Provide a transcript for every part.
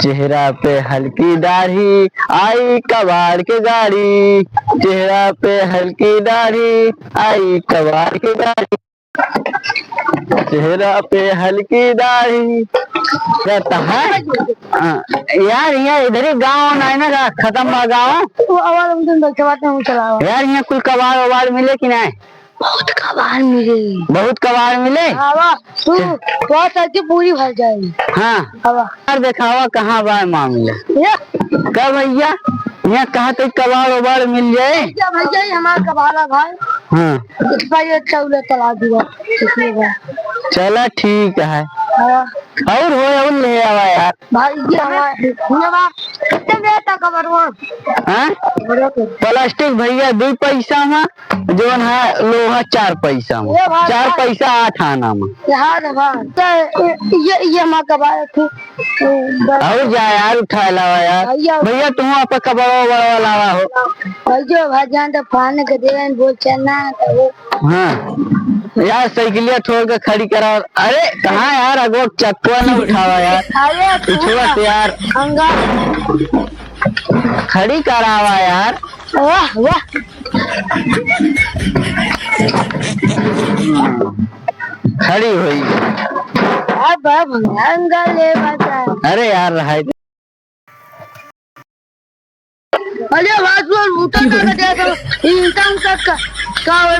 चेहरा पे हल्की दाढ़ी आई कबाड़ के गाड़ी, चेहरा पे हल्की दाढ़ी आई कबाड़ की गाड़ी, चेहरा पे हल्की दाढ़ी रहता है। यार यहाँ इधर ही गाँव नहीं ना खत्म हुआ गाँव यार, यहाँ कोई कबाड़ वबाड़ मिले कि नहीं? बहुत कबाड़ मिले, बहुत कबाड़ मिले। तू बहुत सारी पूरी भर जाएगी। हाँ यार दिखावा कहाँ बा मामला कब भैया, यहाँ कहाँ तक कबाड़ वबाड़ मिल जाए? भैया हमारा कबाड़ा भाई। हाँ इस पर ये चला दिया। चला ठीक है। और हो ले आवा यार भाई प्लास्टिक भैया 2 पैसा में, जो है लोहा 4 पैसा में, 4 पैसा 8 आना में। ये हमारा कबाड़ थी। और जा यार उठा लावा यार भैया, तुम आप कबाड़ बड़ा लावा हो भैया भाजान तो फान के दे बोल चलना। हाँ यार साइकिलिया छोड़ के खड़ी करा। अरे कहाँ यार अगो चक्कुआ न उठावा यार, पिछुआ से यार खड़ी करावा यार। वाह वाह खड़ी हुई। अरे यार रहा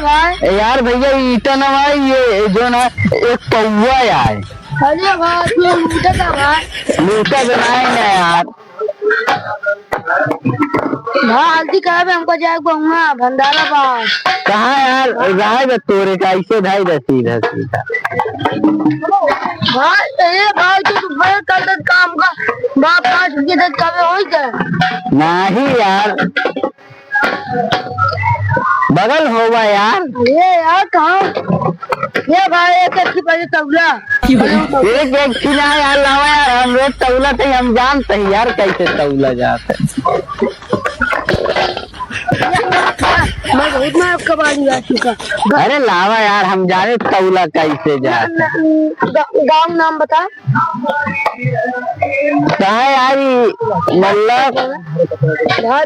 भाई यार भैया ईटा न भाई, ये जो ना एक पौवा यार। अरे भाई लूटा बनाए ना यार। हल्दी कहा हमको जाए भंडारा पास। कहाँ यार रहा तोरे का ऐसे ढाई सीधा सीधा भाई तो काम का बाप 5 रुपये नहीं यार, बगल होगा यार। ये यार कहाँ ये भाई एक तौला एक खिला यार लावा यार, हम रोज तौला थे, हम जानते हैं यार कैसे तौला जाते। मैं बहुत कबाड़ी आ चुका। अरे लावा यार, हम जाने तौला कैसे जाते। गाँव नाम बता। कहा यार मतलब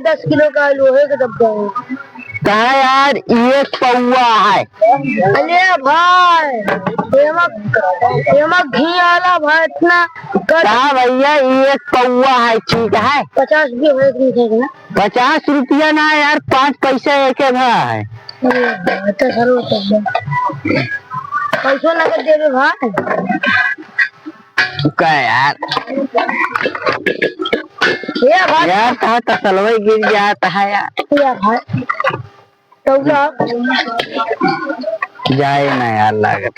10 किलो का लोहे का डब्बा है। कहा यार ये पौवा है। अरे भाई घी आला भाई इतना कहा भैया ये पौवा है, ठीक है 50 रुपये ना। 50 रुपया ना यार, 5 पैसा एक है। पैसा नगद दे दे भाई। क्या यार यार कहा तसलवई गिर जाता है यार भाई तौला जाए ना यार लागत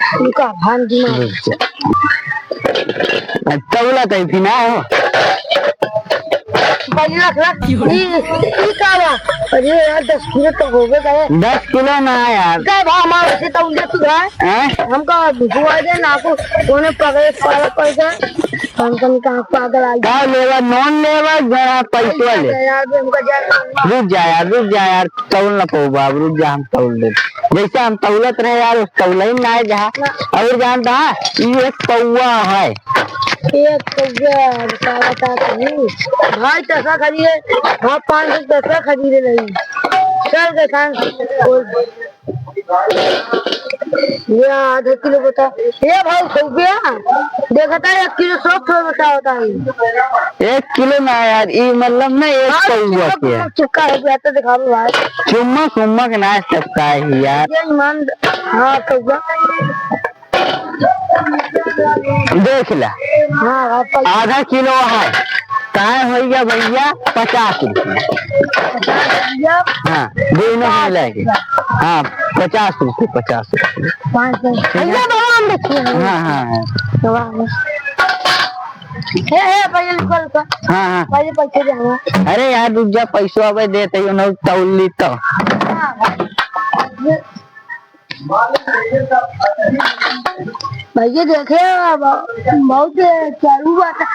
तौला तो भी ना हो। अरे यार 10 किलो तो हो गए। 10 किलो ना यार हमारे तौलिया तू है हमका बुआ दे ना को उन्हें पकड़े पड़ गए। हम कहाँ पागल आ गया। लेवा नॉन लेवा जरा पैसा ले। रुक जा यार तौल ना पाओ बाब, रुक जा हम तौल दे। जैसे हम तौलत रहे यार उस तौला ही ना है जहाँ और जानता है ये पौवा है। भाई पैसा खरीदे हाँ 5 पैसा खरीदे नहीं चल किसान। ये आधा किलो बता ये भाई 100 रुपया देखता है। 1 किलो 100 बता होता है। 1 किलो ना यार ये मतलब ना एक पौवा के चिपका है तो दिखा दो भाई। चुम्मा के ना चिपका है यार। ईमान हाँ पौवा देख ला। हाँ आधा किलो है कहा हो गया भैया 50 रुपया। हाँ दोनों मिलाएंगे। हाँ 50 रुपये 50 रुपये। हाँ हाँ हाँ पैसे देना। अरे यार रुक जा पैसा अब देते हो ना तौली तो। भैया देखे बहुत चालू बात है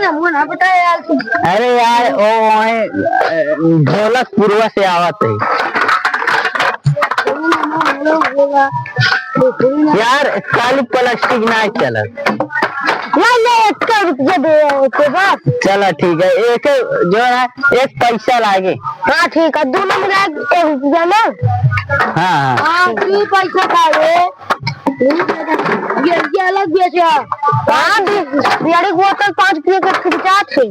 ना मुझे ना पता है यार। अरे यार ओ ढोलक पूर्वा से आवत है यार, खाली प्लास्टिक ना चलत। ले 1 रुपया दे को बस। चलो ठीक है, एक जो है एक पैसा लागे। हाँ ठीक है, दोनों मिला 1 रुपया ना। हाँ हाँ 2 पैसा था ये अलग बेचा। हाँ बियाड़ी बोतल 5 रुपये का खर्चा थे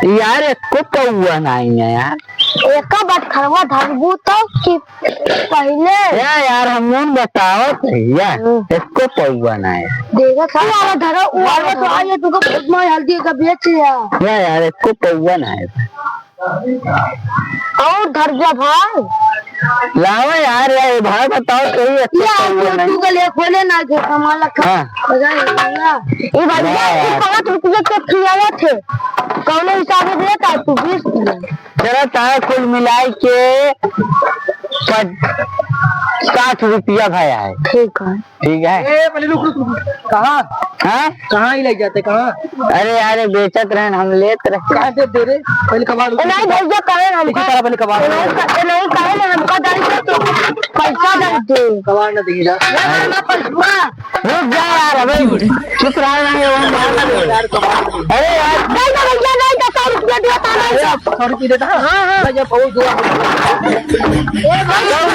यार, को पौआ नहीं है यार। एक बात खरवा धरबू तो कि पहले यार हम बताओ भैया, इसको पौआ नहीं देखा था वाला धरा वाला तो आया तू का मैं हल्दी का बेच लिया यार, इसको पौआ नहीं और धर जा भाई लावा यार भाई बताओ सही है तू का ले खोले ना के कमाल का ये भाई 5 रुपये के खिलावा थे कौन हिसाब से देता तू 20 चलो तारा कुल मिलाई के 60 रुपया भाया है। ठीक है पहले रुक कहाँ कहाँ ही लग जाते कहाँ? अरे यार बेचत रहे हम लेते रहे। कहाँ से दे रहे पहले कबाड़ नहीं भैया कहे हमका पहले कबाड़ नहीं कहे ना हमका डाल तो पैसा डालते कबाड़ ना देगा रुक जा यार, अबे चुप रहा नहीं अरे यार नहीं 100 रुपया देता नहीं 100 रुपया देता। हाँ जब बहुत 100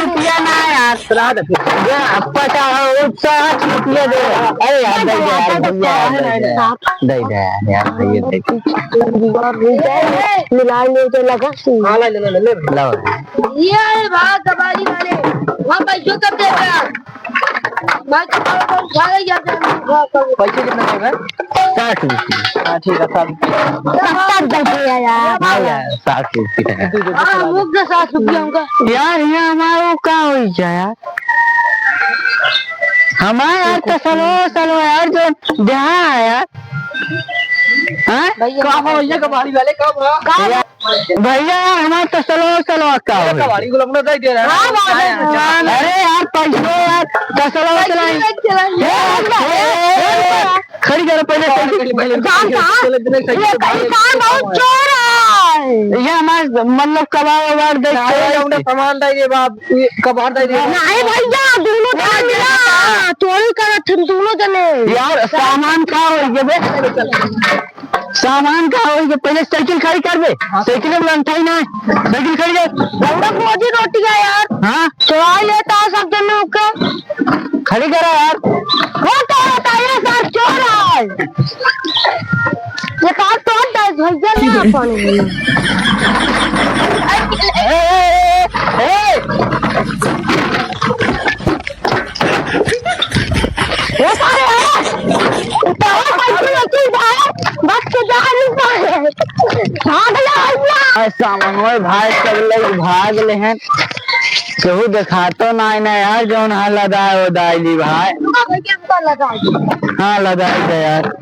रुपया ना यार 50 रुपया दे। अरे यार दे यार ये देख मिला ले तो लगा ले ये भाग कबाड़ी वाले वहाँ पैसों कब देगा पैसे कितना देगा 60 रुपया। हाँ ठीक है 60 रुपया। हाँ मुझ 60 रुपया होगा यार यहाँ हमारा का हो यार, हमारे यार तो सलो यार जो जहाँ है यार। हाँ कब हो ये कबाड़ी वाले कब भैया हमारा तो सलो का हो कबाड़ी को अपना दे रहा है। अरे यार पैसे यार तो खड़ी करो पहले ये हमारे मतलब कबाड़ दे सामान दे बाप कबाड़ दे नहीं भैया दोनों चोरी करा थे दोनों जने यार। सामान का हो सामान का हो पहले साइकिल खड़ी कर दे। साइकिल में अंठाई ना साइकिल खड़ी कर रोजी रोटी है यार। हाँ चुरा लेता है सब जने के खड़ी करो यार। वो तो होता है सर चोर है ये कार तो भैया नहीं पानी वो सारे सामान भाई सब लोग भाग ले हैं, केहू दिखातो ना यार जौन हाँ लदाए उदाई भाई। हाँ लदाई दे यार।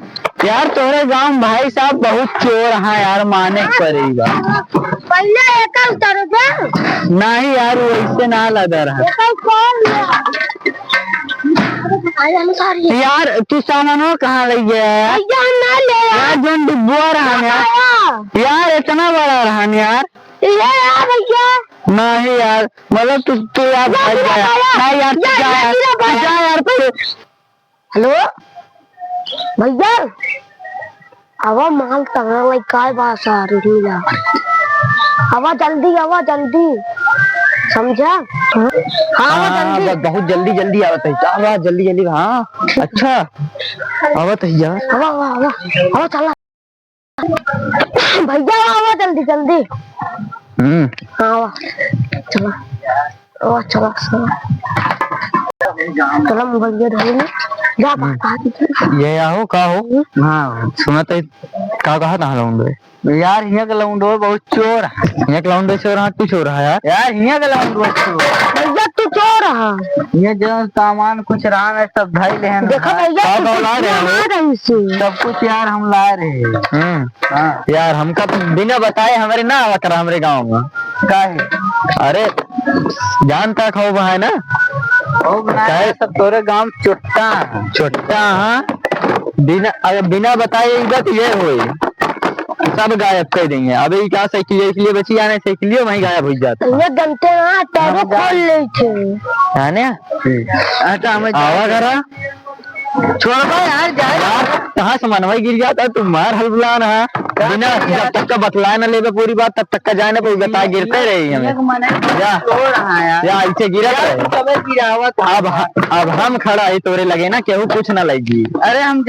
यार तोरे गांव भाई साहब बहुत चोर हैं यार, माने पड़ेगा। पहले एक उतारो दे नहीं यार वैसे ना लदा रहा यार। तू सामान कहाँ ले गया यार? जो डिब्बुआ रहा यार इतना बड़ा रहा यार। भैया नहीं यार मतलब तू यार भाग गया नहीं यार, जा यार पहले। हेलो भैया आवा माल तंगा लाई काय बात आ रही है आवा जल्दी समझा? हाँ बहुत जल्दी आवत है जल्दी। हाँ अच्छा आवत है यार। आवा चला भैया आवा जल्दी हाँ चला चला मोबाइल धोने जा ये आओ का हो। हाँ सुना तो का कहा था लाउंड यार, यहाँ का लाउंड बहुत चोर है। यहाँ का लाउंड चोर है, तू चोर है यार यहाँ का लाउंड चोर भैया तू चोर है। ये जो सामान कुछ रहा है सब ढाई ले हैं। देखो भैया सब कुछ यार हम ला रहे हैं। यार हमका बिना बताए हमारे ना आवा करा हमारे गाँव में का है। अरे जानता खो है ना सब तोरे गांव छोटा हाँ बिना बताए इधर ये हो सब गायब कर देंगे। अभी क्या साइकिल बची आने साइकिल वहीं गायब हो जाता ये घंटे खोल ले थे आवा करा छोड़ दो यार जाए कहाँ सामान वही गिर जाता तुम्हार हल्ला ना बिना जब तक का बतलाए ना लेवे पूरी बात तब तक का जाए ना कोई बता गिरते रही हमें या ऐसे गिरत रहे अब हम खड़ा है तोरे लगे ना केहू कुछ ना लगी। अरे हम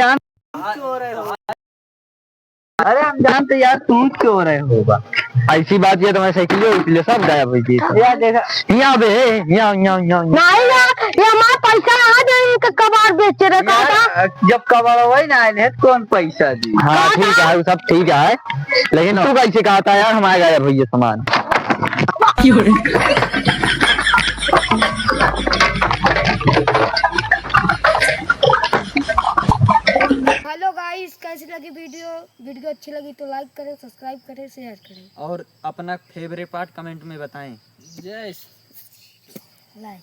जानते यार तुम क्यों रहे होगा। ऐसी बात ये तो मैं साइकिलो इसलिए सब गायब हुई थी। देखा यहाँ बे यहाँ नहीं यार ये हमारा पैसा आ जाए कि कबाड़ बेचे रहे था। जब कबाड़ वही ना आए कौन पैसा दी। हाँ ठीक है वो सब ठीक है लेकिन तू कैसे कहा था यार हमारे गायब हुई है सामान। हेलो गाइस कैसी लगी वीडियो अच्छी लगी तो लाइक करें सब्सक्राइब करें शेयर करें और अपना फेवरेट पार्ट कमेंट में बताएं। जय लाइक।